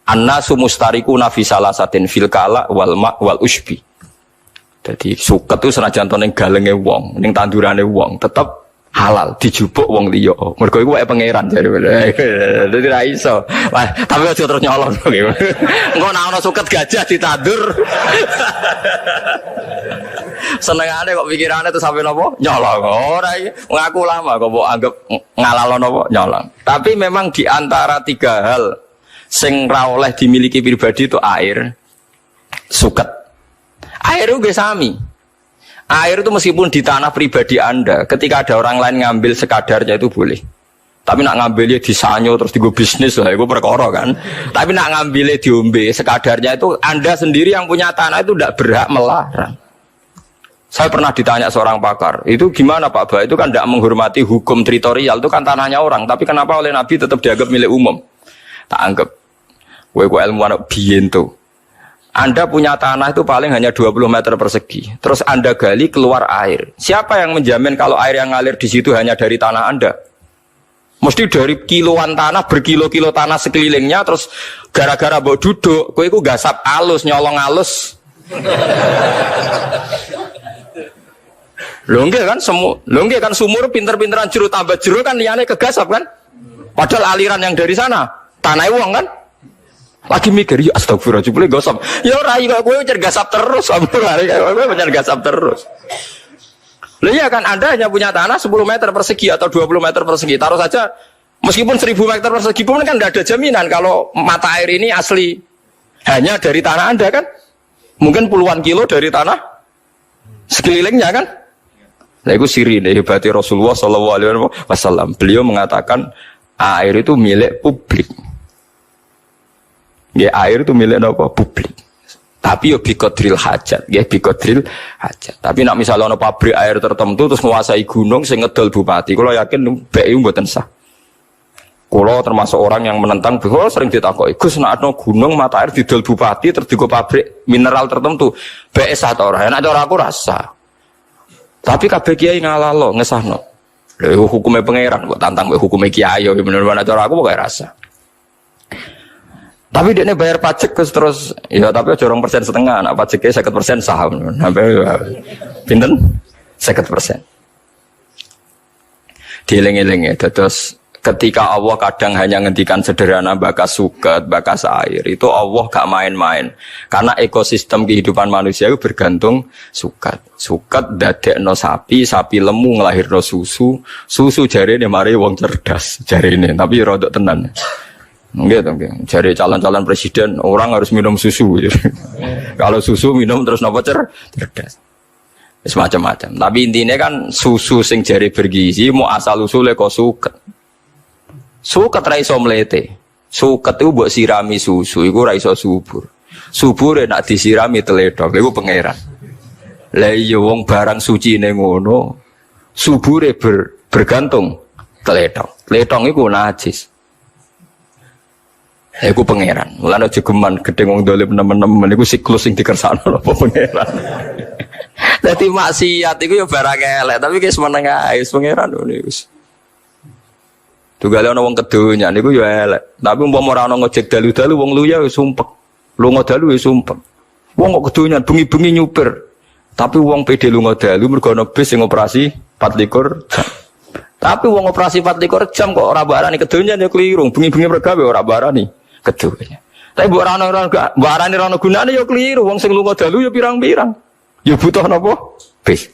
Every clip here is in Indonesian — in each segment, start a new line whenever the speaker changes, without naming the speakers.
Annasu mustarikuna fi salasatin fil kala wal ma wal usbi. Jadi suket itu senajan to ning galenge wong, ning tandurane wong, tetep halal dijupuk wong liya. Mergo iku wae pangeran jare. Dadi ra iso. Tapi aja terus nyolong. Engko nek ana suket gajah ditandur. Senengane kok pikirane terus sampe napa? Nyolong. Ora iki ngaku lama kok mbok anggap ngalalo napa? Nyolong. Tapi memang di antara tiga hal sing ra oleh dimiliki pribadi itu air, suket. Air itu sami. Air itu meskipun di tanah pribadi Anda, ketika ada orang lain ngambil sekadarnya itu boleh. Tapi nak ngambilnya di sanyo terus digo bisnis lah, itu perkara kan. Tapi nak ngambilnya diombe sekadarnya itu Anda sendiri yang punya tanah itu tidak berhak melarang. Saya pernah ditanya seorang pakar, itu gimana Pak Ba? Itu kan tidak menghormati hukum teritorial, itu kan tanahnya orang. Tapi kenapa oleh Nabi tetap dianggap milik umum? Tak anggap. Kowe ilmuwan biyen tuh. Anda punya tanah itu paling hanya 20 meter persegi. Terus Anda gali keluar air. Siapa yang menjamin kalau air yang ngalir di situ hanya dari tanah Anda? Mesti dari kiloan tanah, berkilo-kilo tanah sekelilingnya. Terus gara-gara mbok duduk, kowe iku gasap alus, nyolong alus. Lho nggih kan sumur pinter-pinteran jero tambah jero kan liyane kegasap kan? Padahal aliran yang dari sana tanah wong kan? Lagi mikir, ya astagfirullah, boleh gosap. Ya rai kok kowe gasap terus, kowe gasap terus. Lah iya kan Anda hanya punya tanah 10 meter persegi atau 20 meter persegi. Taruh saja meskipun 1000 meter persegi pun kan tidak ada jaminan kalau mata air ini asli hanya dari tanah Anda kan? Mungkin puluhan kilo dari tanah sekelilingnya kan? Nah itu siri deh hebatnya Rasulullah SAW. Beliau mengatakan air itu milik publik. Ya air itu milik apa? Publik. Tapi yo biqadril hajat, ya biqadril hajat. Tapi nak misalnya ono pabrik air tertentu terus menguasai gunung sing ngedol bupati, kula yakin BI mboten sah. Kula termasuk orang yang menentang bahwa sering ditakoki, Gus nak ono gunung mata air didol bupati terus digo pabrik mineral tertentu, BI sah ta ora? Nek ora aku rasa. Tapi kabeh kiai ngalalo ngesahno. Lha hukume pangeran kok tantang hukume kiai yo bener-bener cara aku kok rasa. Tapi dia bayar pajak terus, ya tapi aja 2,5%, nah pajaknya 50% saham, sampai pinten 50%. Dieling-eling ya, terus ketika Allah kadang hanya ngendikan sederhana bakas suket, bakas air, itu Allah gak main-main, karena ekosistem kehidupan manusia itu bergantung suket. Suket dadekno sapi, sapi lemu ngelahirno susu, susu jari ini mari wong cerdas jari ini, tapi rodok tenan. Enggak, cari calon-calon presiden orang harus minum susu. Kalau susu minum terus nopo cerdas. Semacam-macam. Tapi intinya kan susu sing jari bergizi mau asal usule kok suket. Suket ra iso mlete. Suket itu mbok sirami susu iku ra iso subur. Subure nak disirami teledok iku pangeran. Lah iya wong barang suci ning ngono subure bergantung teledok. Teledok iku najis. Iku pangeran. Lan aja geman gedeng wong dolim nemen-nemen iku siklus sing dikersakno apa pangeran. Dadi maksiat iku ya barang elek, tapi wis meneng ae wis pangeran ngono wis. Tugale ana wong kedonya niku ya elek. Tapi umpama ora ana ngojek dalu-dalu wong luya wis sumpek. Lunga dalu wis sumpek. Wong kok kedonya bengi-bengi nyupir. Tapi wong pede lunga dalu mergo ana bis sing operasi 24 jam. Tapi wong operasi 24 jam kok ora barani kedonya ya keliru. Bengi-bengi mergawe ora barani keduanya. Tapi mbok barani ora ono gunane ya keliru. Wong sing lunga dalu ya pirang-pirang. Ya butuh napa? Bis.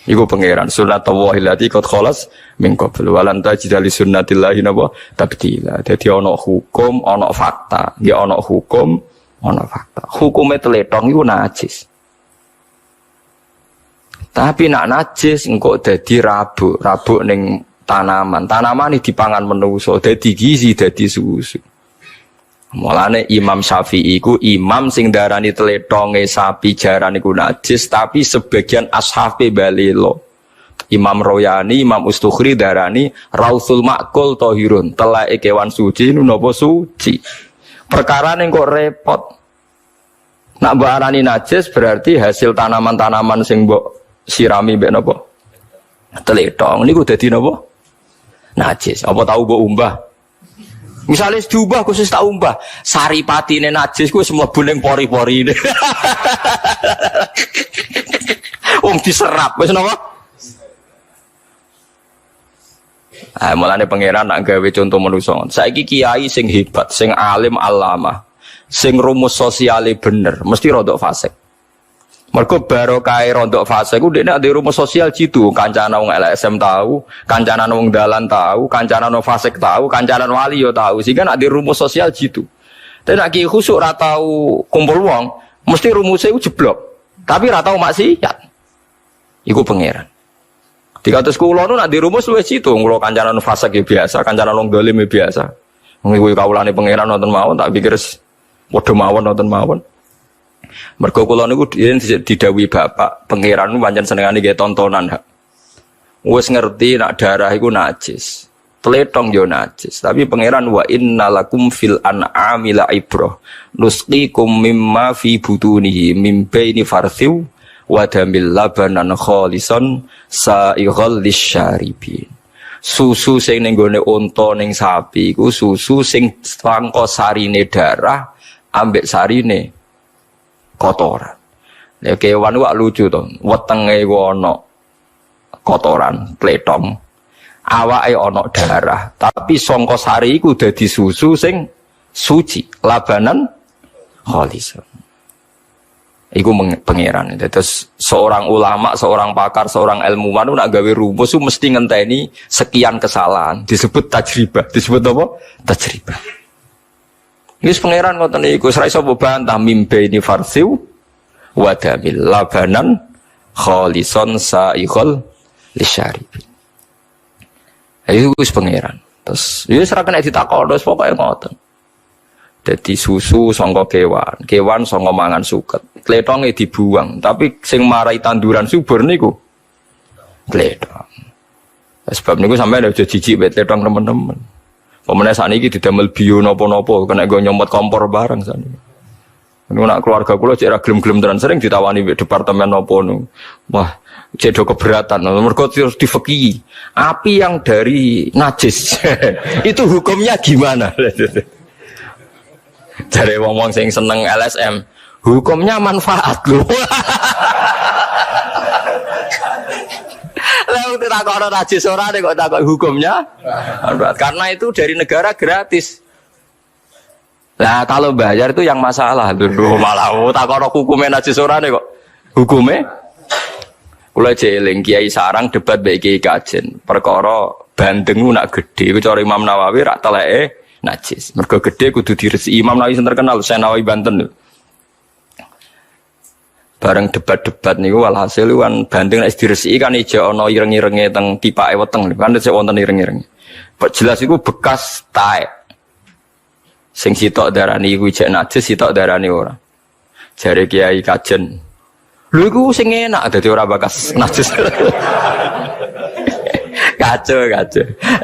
Iku pangeran sunnatullah allati qad khalas min qabl wa lan tajida li sunnatillahi napa tabdila. Dadi ana hukum, ana fakta. Ya ana hukum, ana fakta. Hukume tletong iku najis. Tapi nak najis engko dadi rabuk ning tanaman iki dipangan manusa dadi gizi dadi susu. Mulane Imam Syafi'i iku imam sing darani tletonge sapi jaran iku najis, tapi sebagian ashabe balelo. Imam Royani, Imam Ustukhri darani rausul makul tahirun, telake kewan suci napa suci. Perkarane kok repot. Nak mbok arani najis berarti hasil tanaman-tanaman sing mbok sirami mbek napa? Tletong niku dadi napa? Najis. Apa tahu mbok umbah? Misalnya diubah khusus tak umbah, saripatine najis kuwi semua buning pori-pori. Wong diserap wis napa? Ah mulane pangeran nak gawe contoh manusa. Saiki kiai sing hebat, sing alim alamah, sing rumus sosiale bener, mesti rodok fasik. Mergo barokah rodok fasik ku dekne ade rumus sosial jitu, kancane wong LSM tahu, kancane wong dalan tahu, kancane wong fasik tahu, kancane wali yo tahu. Sehingga nek ade rumus sosial jitu. Tapi nek ki khusuk ra tau kumpul wong, mesti rumusnya ku jeblok. Tapi ra tau maksiat. Iku pangeran. Dikatus kula nu nek di rumus luwih jitu, kula kancane fasik ya biasa, kancane wong dolim ya biasa. Wong iku kawulane pangeran wonten mawon tak pikir padha mawon wonten mawon. Mergo kula niku didhawuhi bapak, pangeran pancen senengane nggih tontonan hak. Wis ngerti nak darah iku najis. Tletong yo najis, tapi pangeran wa innalakum fil an'ami la ibrah. Nusqikum mimma fi butunihi mim baini farthiw wa damil labanan khalisan sa'ighal lisyaribin. Susu sing ning gone unta ning sapi iku susu sing sangka sarine darah ambek sarine kotoran. Nek kewan wak lucu to, wetenge iku ana kotoran, pletong. Awake ana darah, tapi sangka sari iku dadi susu sing suci, labanan khalis. Iku pangeran. Terus seorang ulama, seorang pakar, seorang ilmuwan nak gawe rumus mesti ngenteni sekian kesalahan, disebut tajribah. Disebut apa? Tajribah. Wis pangeran ngoten niku ora iso bantah mimbe ini farsiu wa damil labanan khalison sa'ighal lisyaribin. Ayo wis pangeran. Terus wis ora kena ditakon terus pokoke ngoten. Dadi susu sangka kewan, kewan sangka mangan suket. Tletonge dibuang, tapi sing marai tanduran subur niku tletong. Sebab niku sampeyan aja jijik mek tletong teman-teman. Pemene sakniki didamel bio napa-napa kena go nyomot kompor bareng sakniki. Niku nak keluarga kula cek ra gelem-gelem tenan sering ditawani mek departemen napa nu. Wah, cek do keberatan. Mergo terus difeki. Api yang dari najis. Itu hukumnya gimana? Jare wong-wong sing seneng LSM, hukumnya manfaat lho. Lalu tidak kok najis ora kok takut hukumnya manfaat. Karena itu dari negara gratis. Nah kalau bayar itu yang masalah lho malah takut hukumnya najis ora kok. Hukumnya kula jeling Kiai Sarang debat mbek Kiai Kajen. Perkara bandeng nak gede cara Imam Nawawi rak teleke najis. Mergo gede kudu diresiki. Imam Nawawi sing terkenal Senawi Banten lho. Bareng debat-debat niku walhasil kan bandeng nek diresiki kan ijo ana ireng-irenge teng pipake weteng kan sik wonten ireng-irenge. Jelas iku bekas taek. Sing sitok darani iku ijek najis, sitok darani ora. Jare Kiai Kajen. Lho iku sing enak dadi ora bekas najis. Kacau.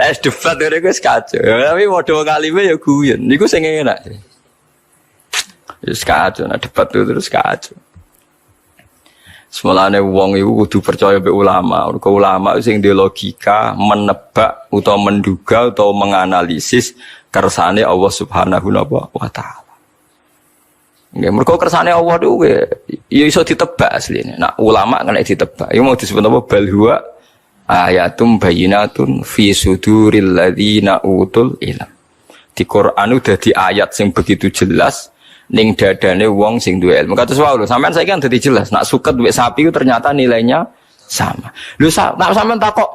Es debat ngene iku wis kacau. Tapi modho kalime ya guyon. Niku sing enak. Wis kacau nek debat terus kacau. Semolane wong iku kudu percaya mbek ulama. Mergo ulama sing duwe logika, menebak utawa menduga utawa menganalisis kersane Allah Subhanahu wa taala. Nggih, mergo kersane Allah niku ya iso ditebak asline. Nak ulama kan ditebak. Iku mau disebut apa balhuwa ayatum bayyinatun fi suduril ladzina utul ilm. Di Quran udah di ayat sing begitu jelas ning dadane wong sing duwe ilmu. Kados wae lho, sampean saiki kan dadi jelas. Nak suket duwe sapi itu ternyata nilainya sama. Lho nak sampean takok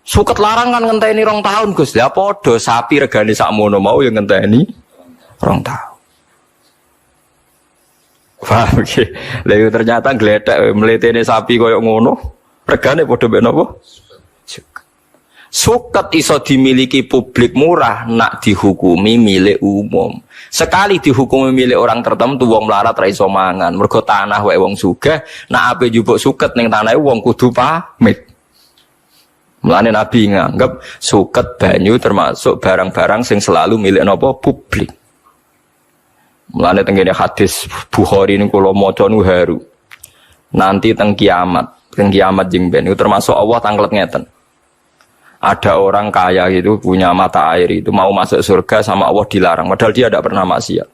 suket larang kan ngenteni 2 tahun, Gus. Lah padha sapi regane sakmono mau ya ngenteni 2 tahun. Wah, oke. Lah ternyata gledek mletene sapi koyo ngono. Regane padha mek napa? Suket iso dimiliki publik murah, nak dihukumi milik umum. Sekali dihukumi milik orang tertentu, wong melarat ra iso mangan. Mergo tanah wae wong sugih, nak ape njupuk suket ning tanahe wong kudu pamit. Mulane Nabi nganggep suket banyu termasuk barang-barang sing selalu milik napa publik. Mulane tengene hadis Bukhari niku kula maca nu haru. Nanti teng kiamat jeng ben itu termasuk Allah tanglet ngeten. ada orang kaya gitu punya mata air itu mau masuk surga sama Allah dilarang. Padahal dia tidak pernah maksiat.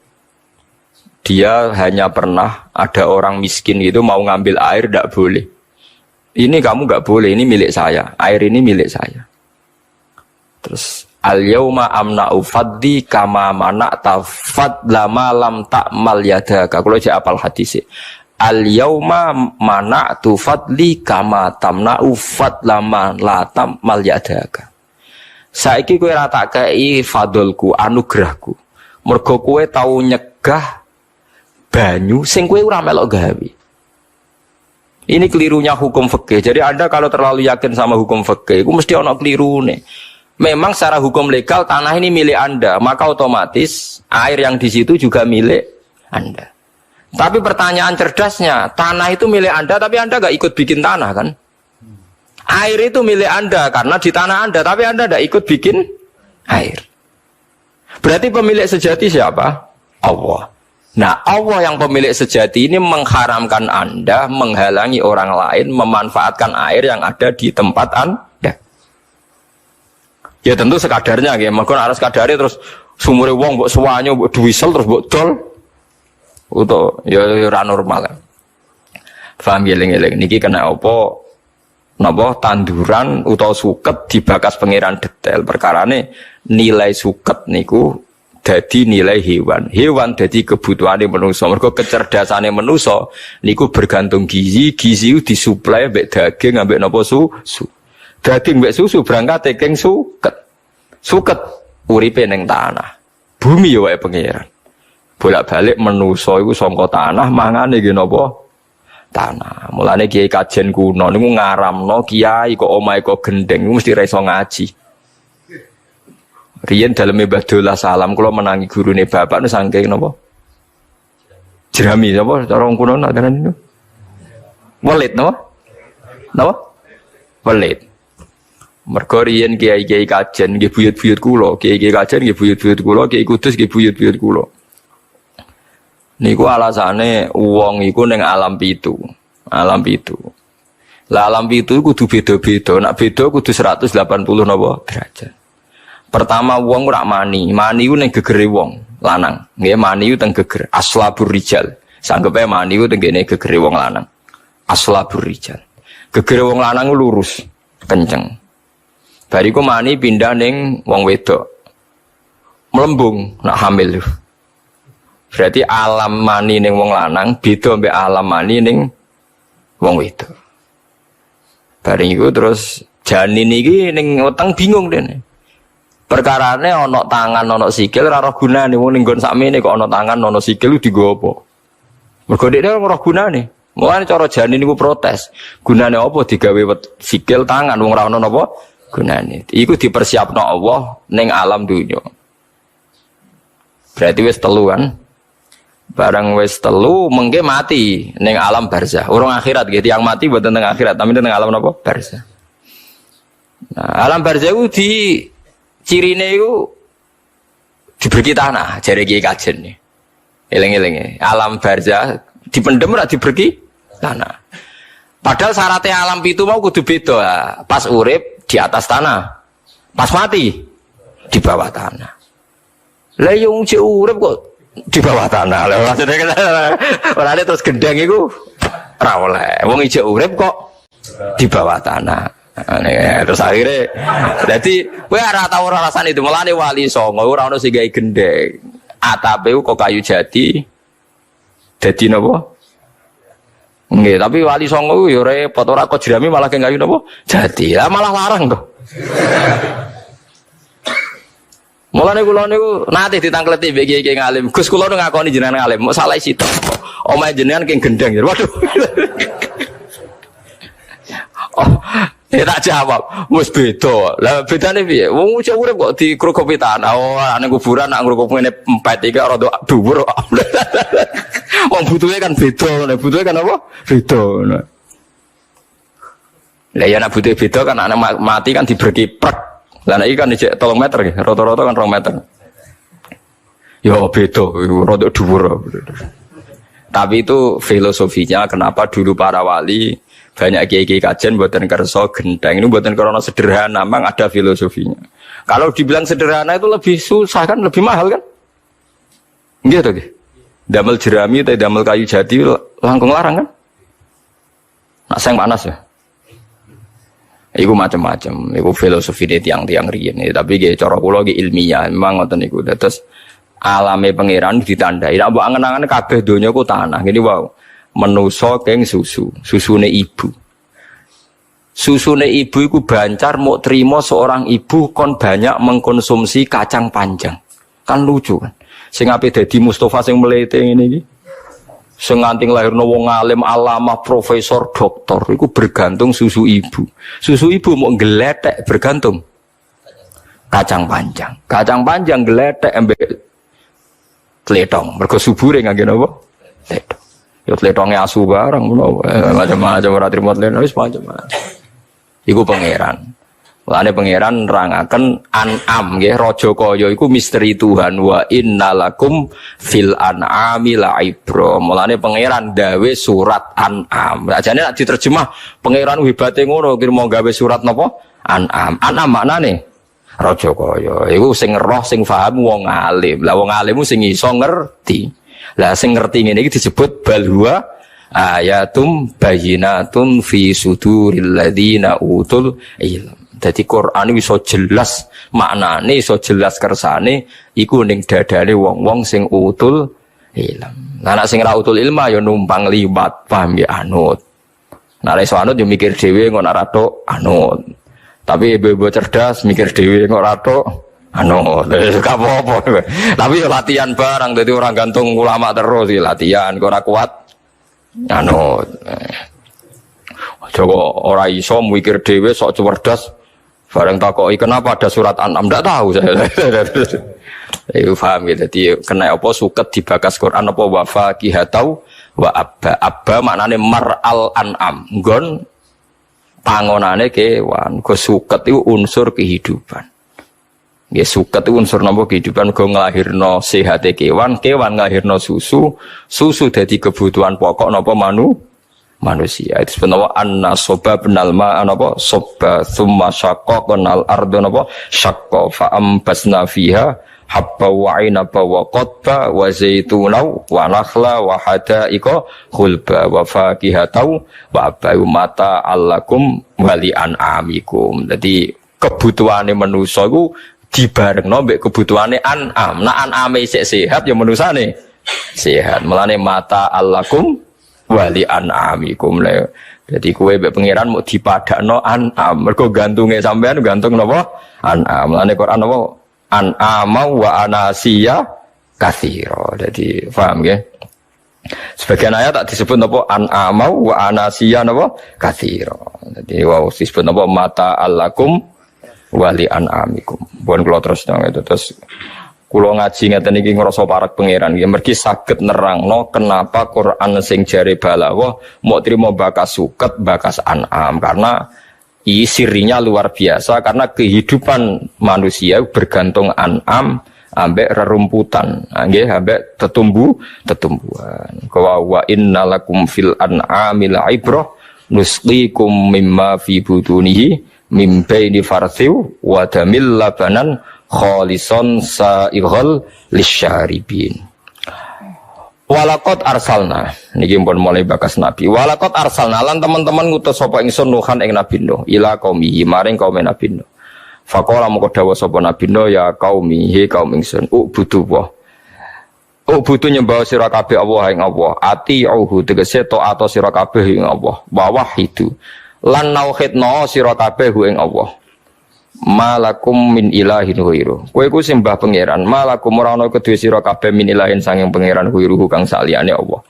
Dia hanya pernah ada orang miskin gitu mau ngambil air tidak boleh. Ini kamu nggak boleh, ini milik saya. Air ini milik saya. Terus al-yauma amna'u faddi kama mana'ta fadla ma lam ta'mal yadaka. Kalau saya apal hadis. Al-yauma mana'tu fadli kama tamna'u fadla ma la ta'mal yadaka. Saiki kowe ra tak kei fadlku, anugerahku. Mergo kowe tau nyegah banyu sing kowe ora melok gawe. Ini kelirunya hukum fikih. Jadi Anda kalau terlalu yakin sama hukum fikih, itu mesti ono kelirune. Memang secara hukum legal tanah ini milik Anda, maka otomatis air yang di situ juga milik Anda. Tapi pertanyaan cerdasnya, tanah itu milik Anda, tapi Anda nggak ikut bikin tanah kan? Air itu milik Anda karena di tanah Anda, tapi Anda nggak ikut bikin air. Berarti pemilik sejati siapa? Allah. Nah, Allah yang pemilik sejati ini mengharamkan Anda menghalangi orang lain memanfaatkan air yang ada di tempat Anda. Ya tentu sekadarnya, ya. Maka harus kadari terus sumure wong mbok suwanyo mbok duwisel terus mbok dol. Uto ya ora normal. Paham eling-eling niki kena apa? Napa tanduran utawa suket dibakas pangeran detail. Perkarane nilai suket niku dadi nilai hewan. Hewan dadi kebutuhane manusa. Mergo kecerdasane manusa niku bergantung gizi. Gizi itu disuplai mbek daging ambek napa susu. Daging mbek susu berangkat king suket. Suket uripe ning tanah. Bumi ya wae pangeran. Bolak-balik manusa iku saka tanah mangane nggih napa? Tanah. Mulane kiai kajen kuno niku ngaramno kiai kok omahe kok gendeng mesti ra iso ngaji. Riyen daleme Mbah Salam kula menangi gurune bapak nu saking napa? Jerami napa cara wong kuno nak daran niku? Welit napa? Napa? Welit. Mergo riyen kiai-kiai kajen nggih buyut-buyut kula, kiai-kiai kajen nggih buyut-buyut kula, kiai kudus nggih buyut-buyut kula. Niku alasane wong iku ning alam pitu. Alam pitu. Lah alam pitu kudu beda-beda, nak beda kudu 180 napa derajat. Pertama wong ora mani, mani ku ning gegere wong lanang. Nggih mani ku teng geger aslabur rijal. Sanggepe mani ku teng kene gegere wong lanang. Aslabur rijal. Gegere wong lanang lurus, kenceng. Bariku mani pindah ning wong wedok. Melembung nak hamil. Berarti alam mani ning wong lanang beda mbek alam mani ning wong wedok. Bareng iku terus janin iki ning weteng bingung dene. Perkarane ana tangan ana sikil ora roh gunane wong ning nggon sakmene kok ana tangan ana sikil dienggo apa? Mergo dhekne ora roh gunane. Mulane cara janin niku protes. Gunane apa digawe sikil tangan wong ora ana napa gunane. Iku dipersiapno Allah ning alam dunya. Berarti wis telu kan? Barang wis telu mengke mati ning alam barzah. Urung akhirat nggih, tiyang mati mboten teng akhirat, tapi teng alam napa? Barzah. Nah, alam barzah ku di cirine iku diberi tanah, jare kiai kajen nih. Eling-eling alam barzah dipendem ora diberi tanah. Padahal syaratnya alam pitu mau kudu beda. Pas urip di atas tanah, pas mati di bawah tanah. Lah yo cek urip kok di bawah tanah. Lah maksudnya orane terus gendeng iku ora oleh. Wong ijek urip kok di bawah tanah. Terus akhirnya jadi kowe ora tau ora rasane itu mulane wali songo ora ono sing gawe gendeng atape kok kayu jati dadi napa nggih tapi wali songo yo repot ora kok jerami malah kayu napa jati lah malah larang to mulane kula niku nate ditangkleti mbek kiai ngalim Gus kula nu ngakoni jenengan ngalim mok salah sitok omahe jenengan king gendeng waduh oh ya tak jawab, wis beda. Lah bedane piye? Wong cek urip kok dikrokopi tanah. Oh, ana kuburan nak ngrokopine empet iki ora dhuwur. Wong butuhe kan beda, nek butuhe kan apa? Beda. Lah ya nek butuhe beda kan anak mati kan diberki prek. Lah nek iki kan cek 3 meter nggih, rata-rata kan 2 meter. Ya beda, rada dhuwur. Tapi itu filosofinya kenapa dulu para wali banyak kiai-kiai kajian buatan kerso gendeng. Ini buatan karena sederhana, memang ada filosofinya. Kalau dibilang sederhana itu lebih susah kan, lebih mahal kan? Gitu gitu. Damel jerami atau damel kayu jati langkung larang kan? Nak sayang panas ya. Iku macam-macam, iku filosofi deh tiang-tiang riyen. Tapi gaya cara kula ge ilmiah, memang ngoten niku. Terus alame pangeran ditandai. Nek mbok angen-angen kabeh donya ku tanah. Ngene wae. Menusa keng susune ibu. Susune ibu iku bancar mau terima seorang ibu kon banyak mengkonsumsi kacang panjang. Kan lucu kan. Sing ape dadi Mustafa sing melete ngene iki. Sing nganti lahirno wong alim, alamah, profesor, doktor iku bergantung susu ibu. Susu ibu mau geletek bergantung kacang panjang. Kacang panjang geletek ambek tletong. Mergo subure ngangge napa? Tletong. Ya tletonge asu barang ngono. Macam-macam ora trimo tletong wis macam-macam. Iku pangeran. Mulane pangeran nerangaken an'am nggih raja kaya iku misteri Tuhan wa innalakum fil an'ami la'ibra. Mulane pangeran dawe surat an'am. Ajane nek diterjemah pangeran hebate ngono kira mau gawe surat napa? An'am. An'am maknane raja kaya. Iku sing roh sing paham wong alim. Lah wong alimmu sing iso ngerti. Lah sing ngerti ngene iki disebut balhuwa ayatum bayyinatun fi suduril ladina utul ilm. Jadi Quran iso jelas maknane, iso jelas kersane iku ning dadane wong-wong sing utul ilm. Nah nek sing ra utul ilmu ya numpang liwat, paham ya anut. Nek iso anut ya mikir dhewe kok ora tok anut. Tapi ibu-ibu cerdas mikir dhewe kok ora tok anut. Gak apa-apa. Tapi ya latihan barang dadi orang gantung ulama terus ya latihan kok ora kuat anut. Coba ora iso mikir dhewe sok cerdas. Barang takoki kenapa ada surat An'am ndak tahu saya. Iku paham gitu. Jadi kena apa suket dibakas Quran apa wa faqihatau wa abba maknane mar'al an'am. Nggon pangonane kewan. Go suket itu unsur kehidupan. Nggih suket itu unsur napa kehidupan go nglahirno sehate kewan, kewan nglahirno susu, susu dadi kebutuhan pokok napa manusia. Itu sebenarnya anna soba benal ma anapa soba thumma syaqqa kanal ardu napa syaqqa fa ambasna fiha habba wa inaba wa qadba wa zaituna wa nakhla wa hadaiqa khulba wa faqihatau wa abayu mata allakum wali an'amikum. Jadi kebutuhane manusa iku dibarengno mbek kebutuhane an'am. Nek an'ame isih sehat ya manusane sehat. Mulane mata allakum wali an'amikum le. Jadi kowe mbek pangeran mau dipadakno an'am. Mergo gantunge sampean gantung napa? An'am. Mulane Quran napa? An'ama wa anasiya katsira. Jadi paham nggih? Sebagian ayat tak disebut napa? An'ama wa anasiya napa? Katsira. Jadi wow disebut napa? Mata allakum wali an'amikum. Pun kula terus nang itu terus kula ngaji ngeten iki ngrasa parek pangeran nggih mergi saged nerangno kenapa Quran sing jare balaghah mau trimo bakas suket bakas an'am karena sirinya luar biasa karena kehidupan manusia bergantung an'am ambek rerumputan nggih ambek tetumbuhan wa innalakum fil an'ami la'ibrah nusqikum mimma fi butunihi mim baini farthiw wa damil labanan kholison sa'ighal lisyaribin. Walakot arsalna niki pun mulai bakas nabi. Walakot arsalna lan teman-teman ngutus sapa ingsun Nuhan ing Nabi Nuh ila qaumihi maring kaum Nabi Nuh. Faqala moko dawuh sapa Nabi Nuh ya qaumihi kaum ingsun ubudu wa. Ubudu nyembah sira kabeh Allah ing Allah. Atiuhu tegese taat sira kabeh ing Allah. Wa wahidu lan nauhidna sira kabeh ing Allah. Malakum min ilahin huiru. Kowe ku sembah pangeran. Malakum ora ana kedue sira kabeh min ilahin sanging pangeran huiru kang saliyane Allah.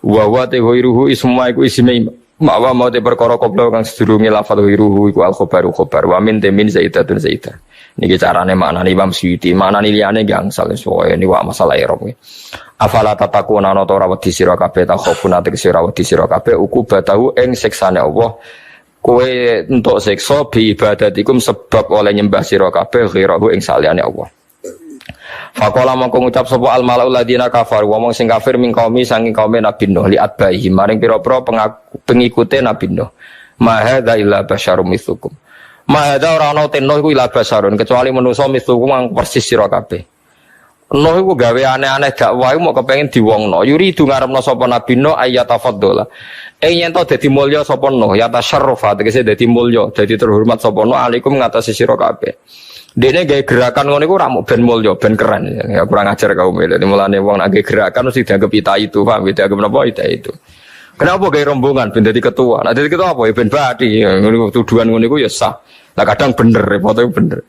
Wa wa te huiru isma iku isme mawa mau te perkara koplo kang sedurunge lafal huiru iku al khabaru khabar. Wa min te min zaidatun zaidah. Niki carane maknane Imam Suyuti. Maknane liyane gangsal soe niku masalah irab. Afala tatakuna ana ta ora wedi sira kabeh ta khofuna te sira wedi sira kabeh ukubatahu ing siksane Allah. Kowe entuk siksa bi ibadatikum sebab oleh nyembah sira kabeh ghirahu ing saliyane Allah. Faqala mongko ngucap sapa al malaul ladina kafar wong sing kafir ming qaumi saking kaum Nabi Nuh li atbahi maring pira-pira pengikute Nabi Nuh. Ma hadza illa basyarum mitsukum. Ma hadza ora ana ten Nuh iku illa basyarun kecuali manusa mitsukum kang persis sira kabeh. Nuh iku gawe aneh-aneh dakwah mau kepengin diwongno. Yuri itu ngarepno sapa Nabi Nuh ayatafaddola. Yen to dadi mulya sapa Nuh ya tasyarrufa tegese dadi mulya, dadi terhormat sapa Nuh alaikum ngatasi sira kabeh. Dene gawe gerakan ngono iku ora mung ben mulya, ben keren. Ya kurang ajar kaum iki. Dadi mulane wong nek gerakan mesti dianggap ita itu, paham? Dianggap napa ita itu. Kenapa gawe rombongan ben dadi ketua? Nah dadi ketua apa ya ben bati. Ngono tuduhan ngono iku ya sah. Lah kadang bener, foto bener.